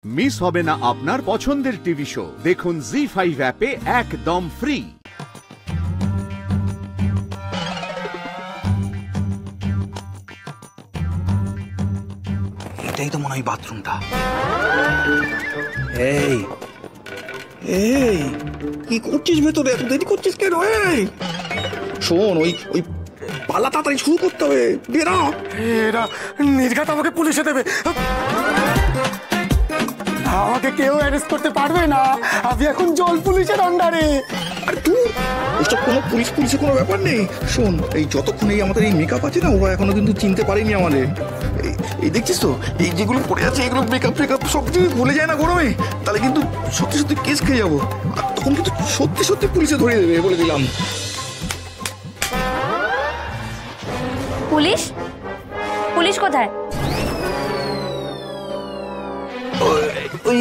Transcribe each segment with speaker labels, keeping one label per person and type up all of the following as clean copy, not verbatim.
Speaker 1: Miss হবে না আপনার পছন্দের টিভি শো। দেখুন জি5 অ্যাপে একদম ফ্রি।
Speaker 2: এটাই তো মনে হয় বাথরুমটা। এই এই কি করছিস ভেতরে? এত দেরি করছিস কেন? এই শোন, ওই ওই পালা তাড়াতাড়ি শুরু করতে হবে। বেরা,
Speaker 3: এরা নির্ঘাত আমাকে পুলিশে দেবে। আমাকে কেউ অ্যারেস্ট করতে পারবে না, আমি এখন জল পুলিশের আন্ডারে।
Speaker 2: আর তুই ওসব কোনো পুলিশের কোনো ব্যাপার নেই। শোন, এই যতক্ষণ এই আমাদের এই মেকআপ আছে না, ওরা এখনো কিন্তু চিনতে পারেনি আমাদের। এই দেখছিস তো, এই যেগুলো পড়ে আছে এগুলো মেকআপ সব যদি ভুলে যায় না গরমে, তাহলে কিন্তু সত্যি সত্যি কেস খেয়ে যাবো। আর তখন কিন্তু সত্যি সত্যি পুলিশে ধরিয়ে দেবে বলে দিলাম।
Speaker 4: পুলিশ? পুলিশ কোথায়?
Speaker 2: ওই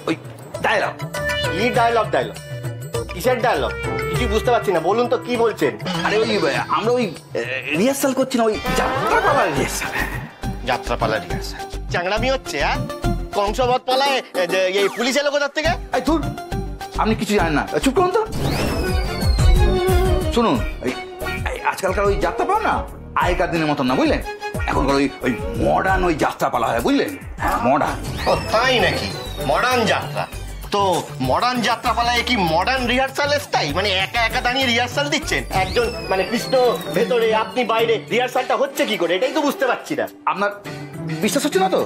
Speaker 2: ওই ডায়লগ।
Speaker 5: কি ডায়লগ? কিসের ডায়লগ? কিছু বুঝতে পারছি না, বলুন তো কি বলছেন?
Speaker 2: আরে ওই আমরা ওই রিহার্সাল করছি না, ওই যাত্রাপালার রিহার্সাল।
Speaker 5: যাত্রাপালা রিহার্সাল? চাংড়ামি হচ্ছে? হ্যাঁ, কংসবধ পালায় এই পুলিশ এলো কোথার থেকে?
Speaker 2: এই ধুর, আপনি কিছু জানেন না, চুপ করুন তো। শুনুন, ওই আজকালকার ওই যাত্রাপালা না আগেকার দিনের মতন না, বুঝলেন? এখনকার ওই ওই মডার্ন ওই যাত্রাপালা হয়, বুঝলেন? হ্যাঁ, মডার্ন।
Speaker 5: ও তাই নাকি? মডার্ন যাত্রা? তো মডার্ন যাত্রাপালায় কি মডার্ন রিহার্সাল স্টাইল? মানে একা একা দাঁড়িয়ে রিহার্সাল দিচ্ছেন? একজন মানে কৃষ্ণ ভেতরে, আপনি বাইরে, রিহার্সালটা হচ্ছে কি করে? এটাই তো বুঝতে পারছি না।
Speaker 2: আপনার বিশ্বাস হচ্ছে না তো?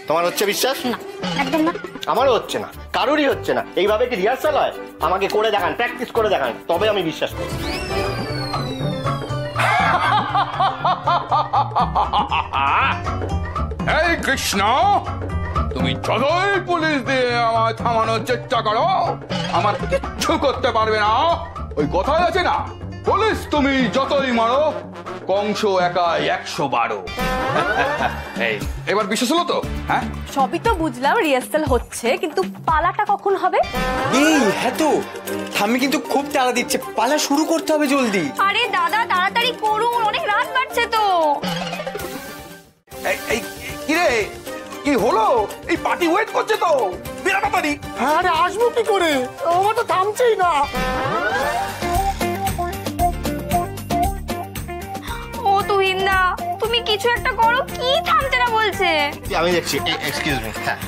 Speaker 5: তোমার হচ্ছে বিশ্বাস?
Speaker 4: না, একদম না।
Speaker 5: আমারও হচ্ছে না, কারোরই হচ্ছে না। এইভাবে কি রিহার্সাল হয়? আমাকে করে দেখান, প্র্যাকটিস করে দেখান, তবে আমি বিশ্বাস করি।
Speaker 6: এই কৃষ্ণ, তুমি যতই পুলিশ দিয়ে আমায় থামানোর চেষ্টা করো, আমার কিচ্ছু করতে পারবে না। ওই কথাই আছে না, পুলিশ তুমি যতই মারো, কংস একাই 112। এই এবার বিশ্বাস হলো তো? হ্যাঁ,
Speaker 4: সবই তো বুঝলাম, রিহার্সাল হচ্ছে, কিন্তু পালাটা কখন হবে?
Speaker 3: এই হ্যাঁ তো, আমি কিন্তু খুব তাড়া দিচ্ছে, পালা শুরু করতে হবে জলদি।
Speaker 4: আরে দাদা, তাড়াতাড়ি করুন, অনেক রাত বাড়ছে তো।
Speaker 2: এই কি রে, কি হলো? এই পার্টি ওয়েট করছে তো, বিরাট পার্টি।
Speaker 3: আরে আসবো কি করে, আমার তো থামছেই না।
Speaker 4: ও তুহিনদা, তুমি কিছু একটা করো, কি থামতে না বলছে?
Speaker 5: আমি দেখছি, এক্সকিউজ মি। হ্যাঁ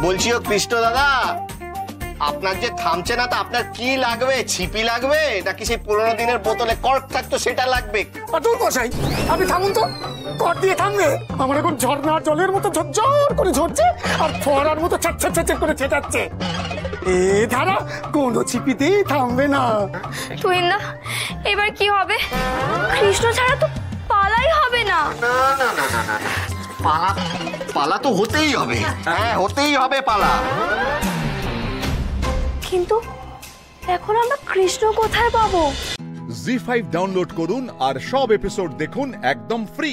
Speaker 5: বলছি, ও কৃষ্ণ দাদা, আপনার যে থামছে না, তা আপনার কি লাগবে? ছিপি লাগবে নাকি সেই পুরোনো দিনের বোতলে কর্ক থাকতো সেটা লাগবে?
Speaker 3: দূর বসাই, আপনি থামুন তো। কর দিয়ে থামবে? আমার এখন ঝর্ণার জলের মতো ঝরঝর করে ঝরছে, আর ফোয়ারার মতো ছাট করে ছেটাচ্ছে। এ ধারা কোনো ছিপিতেই থামবে না।
Speaker 4: তুহিনদা, এবার কি হবে? কৃষ্ণ ছাড়া তো পালাই হবে না।
Speaker 5: পালা তো হতেই হবে। হ্যাঁ, হতেই হবে পালা।
Speaker 4: কিন্তু এখন আমরা কৃষ্ণ কোথায় পাবো?
Speaker 1: জি5 ডাউনলোড করুন আর সব এপিসোড দেখুন একদম ফ্রি।